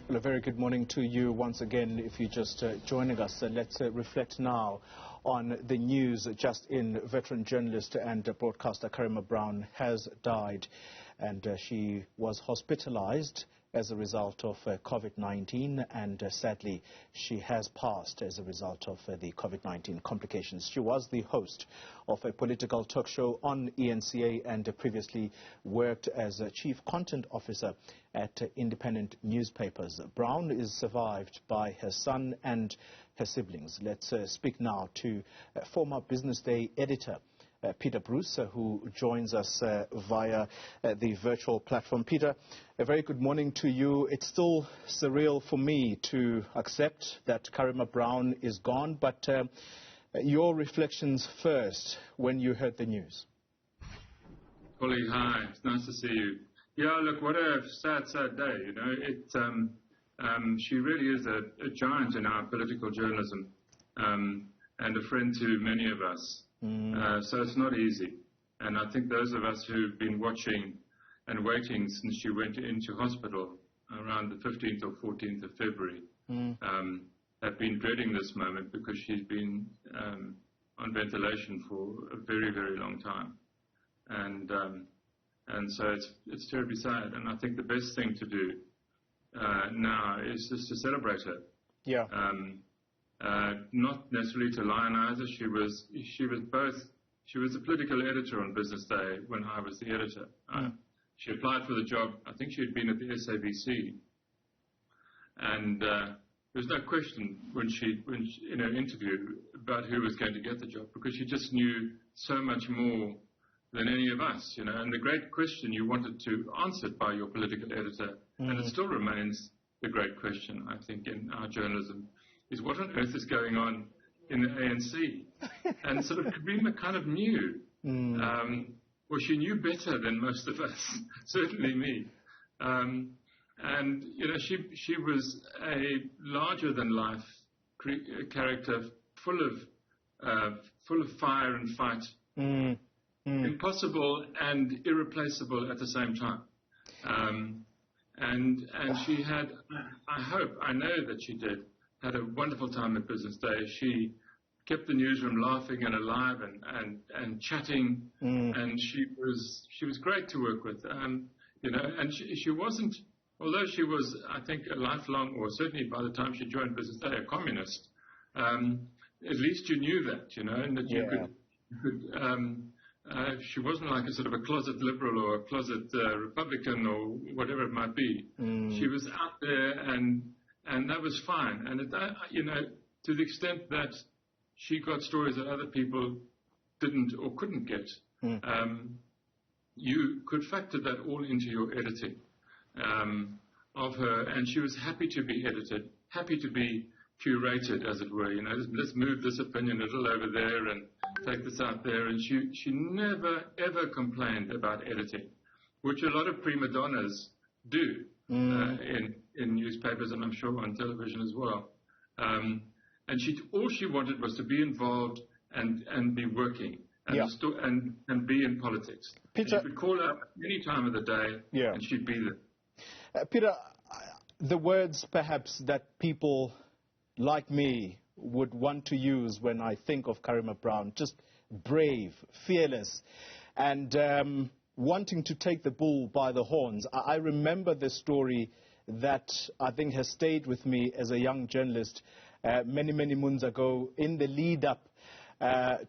Well, a very good morning to you once again. If you're just joining us, let's reflect now on the news just in. Veteran journalist and broadcaster Karima Brown has died, and she was hospitalized as a result of COVID-19, and sadly she has passed as a result of the COVID-19 complications. She was the host of a political talk show on ENCA and previously worked as a chief content officer at independent newspapers. Brown is survived by her son and her siblings. Let's speak now to former Business Day editor Peter Bruce, who joins us via the virtual platform. Peter, a very good morning to you. It's still surreal for me to accept that Karima Brown is gone, but your reflections first when you heard the news. Holly, hi. It's nice to see you. Yeah, look, what a sad day. You know, she really is a giant in our political journalism, and a friend to many of us. So it's not easy. And I think those of us who've been watching and waiting since she went into hospital around the 15th or 14th of February have been dreading this moment, because she's been on ventilation for a very, very long time. And so it's terribly sad. And I think the best thing to do now is just to celebrate her. Yeah. Not necessarily to lionize her. She was a political editor on Business Day when I was the editor. She applied for the job. I think she had been at the SABC, and there was no question when she in her interview about who was going to get the job, because she just knew so much more than any of us, you know. And the great question you wanted to answer by your political editor, and it still remains the great question, I think, in our journalism, is what on earth is going on in the ANC? And sort of Karima kind of knew. Well, she knew better than most of us, certainly me. And, you know, she was a larger-than-life character, full of fire and fight, impossible and irreplaceable at the same time. And she had, I know that she did, had a wonderful time at Business Day. She kept the newsroom laughing and alive and chatting, and she was great to work with. You know, and she wasn't, although she was, I think, a lifelong, or certainly by the time she joined Business Day, a communist. At least you knew that, you know, and that you could. She wasn't like a sort of a closet liberal or a closet Republican or whatever it might be. She was out there, and that was fine. And you know, to the extent that she got stories that other people didn't or couldn't get, you could factor that all into your editing of her. And she was happy to be edited, happy to be curated, as it were. You know, let's move this opinion a little over there and take this out there. And she never, ever complained about editing, which a lot of prima donnas do in newspapers, and I'm sure on television as well. And all she wanted was to be involved and be working and be in politics. Peter, she could call up any time of the day, and she'd be there. Peter, the words perhaps that people like me would want to use when I think of Karima Brown, just brave, fearless, and wanting to take the bull by the horns. I remember the story that I think has stayed with me as a young journalist many, many moons ago, in the lead up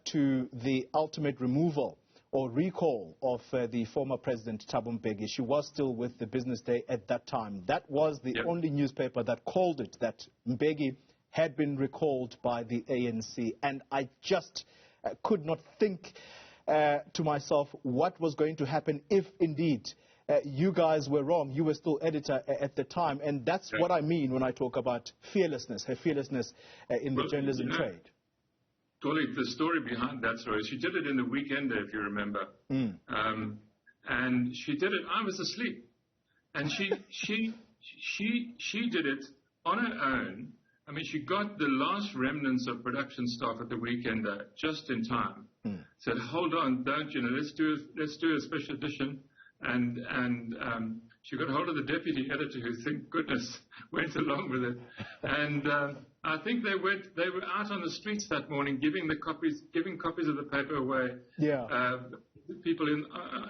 to the ultimate removal or recall of the former President Thabo Mbeki. She was still with the Business Day at that time. That was the only newspaper that called it that Mbeki had been recalled by the ANC. And I just could not think to myself what was going to happen if indeed you guys were wrong. You were still editor at the time. And that's what I mean when I talk about fearlessness, her fearlessness in the journalism trade. Dolly, the story behind that story, she did it in the Weekender, if you remember. And she did it, I was asleep. And she did it on her own. I mean, she got the last remnants of production staff at the Weekender just in time. Said, hold on, don't, you know, let's do a special edition. And she got hold of the deputy editor, who, thank goodness, went along with it. And I think they were out on the streets that morning giving copies of the paper away. Yeah. People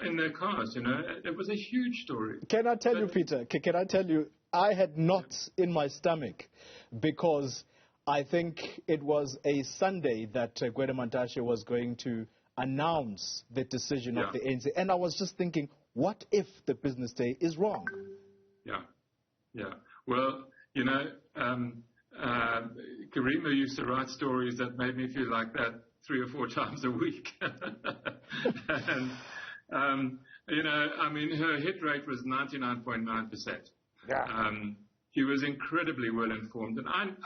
in their cars, It was a huge story. Can I tell you, Peter? Can I tell you? I had knots in my stomach because I think it was a Sunday that Gwede Mantashe was going to announce the decision of the ANC, and I was just thinking, what if the business day is wrong? Yeah. Well, Karima used to write stories that made me feel like that 3 or 4 times a week. And, her hit rate was 99.9%. Yeah. She was incredibly well informed, and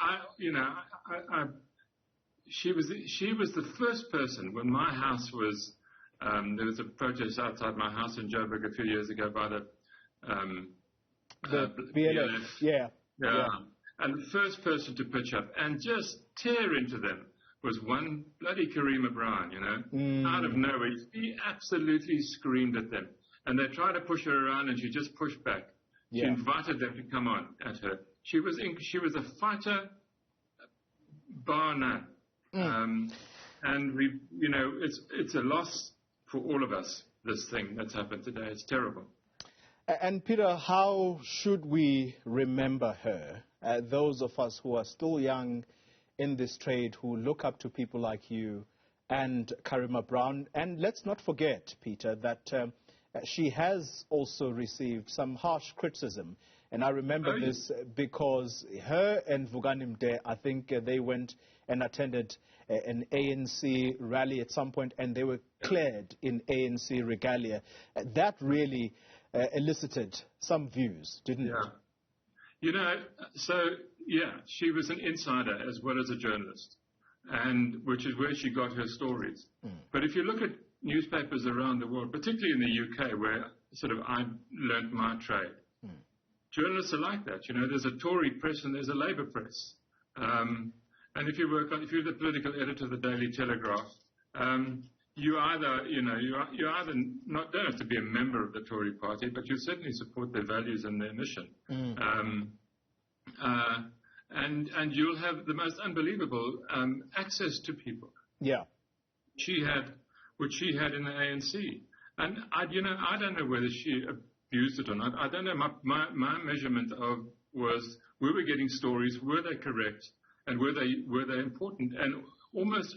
she was the first person when my house was. There was a protest outside my house in Joburg a few years ago by the BLF. Yeah. And the first person to pitch up and just tear into them was one bloody Karima Brown, out of nowhere. She absolutely screamed at them. And they tried to push her around, and she just pushed back. She invited them to come on at her. She was a fighter, bar none. And it's a loss for all of us, this thing that's happened today. It's terrible. And Peter, how should we remember her? Those of us who are still young in this trade, who look up to people like you and Karima Brown. And let's not forget, Peter, that she has also received some harsh criticism. And I remember this because her and Vugani Mde, I think they went and attended an ANC rally at some point, and they were cleared in ANC regalia. That really elicited some views, didn't it? She was an insider as well as a journalist, and which is where she got her stories. But if you look at newspapers around the world, particularly in the UK, where sort of I learnt my trade, journalists are like that. There's a Tory press and there's a Labour press. And if you're the political editor of the Daily Telegraph, you either don't have to be a member of the Tory party, but you certainly support their values and their mission. And you'll have the most unbelievable access to people. Yeah. She had what she had in the ANC, and I don't know whether she abused it or not. I don't know. My measurement was we were getting stories. Were they correct? And were they important? And almost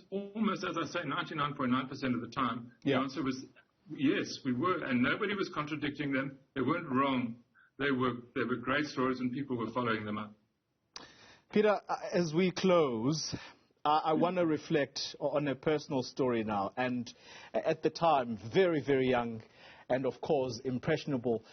as I say, 99.9% of the time, the answer was yes, we were, and nobody was contradicting them. They weren't wrong. They were great stories, and people were following them up. Peter, as we close, I want to reflect on a personal story now. And at the time, very, very young, and of course impressionable,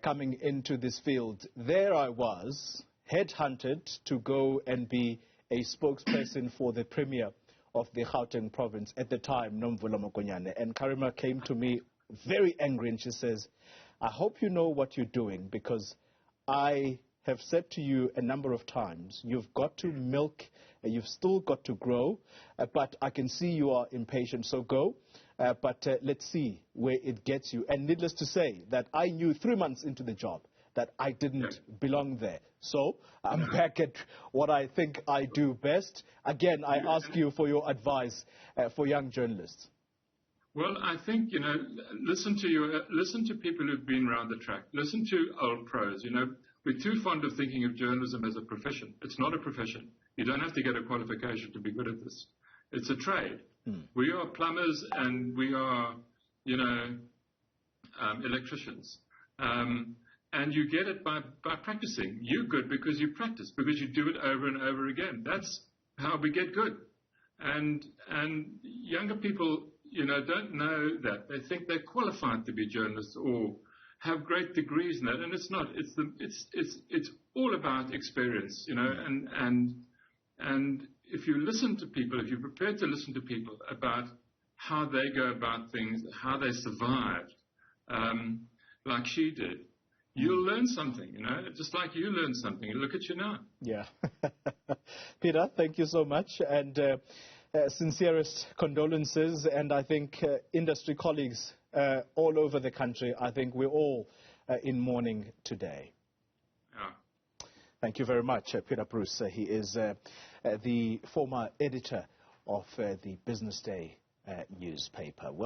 coming into this field, there I was, headhunted to go and be a spokesperson for the Premier of the Gauteng province at the time, Nomvula Mokonyane. And Karima came to me very angry, and she says, I hope you know what you're doing, because I have said to you a number of times, you've got to milk, you've still got to grow, but I can see you are impatient, so go. But let's see where it gets you. And needless to say, that I knew 3 months into the job that I didn't belong there. So I'm back at what I think I do best. Again, I ask you for your advice for young journalists. Well, I think, listen to people who've been around the track. Listen to old pros. We're too fond of thinking of journalism as a profession. It's not a profession. You don't have to get a qualification to be good at this. It's a trade. We are plumbers and we are, electricians. And you get it by practicing. You're good because you practice, because you do it over and over again. That's how we get good. And younger people, don't know that. They think they're qualified to be journalists or have great degrees in that, and it's not. It's all about experience, and if you listen to people, if you're prepared to listen to people about how they go about things, how they survived, like she did, you'll learn something, just like you learned something. Look at you now. Yeah. Peter, thank you so much, and sincerest condolences, and I think industry colleagues all over the country, I think we're all in mourning today. Yeah. Thank you very much, Peter Bruce. He is the former editor of the Business Day newspaper. Well.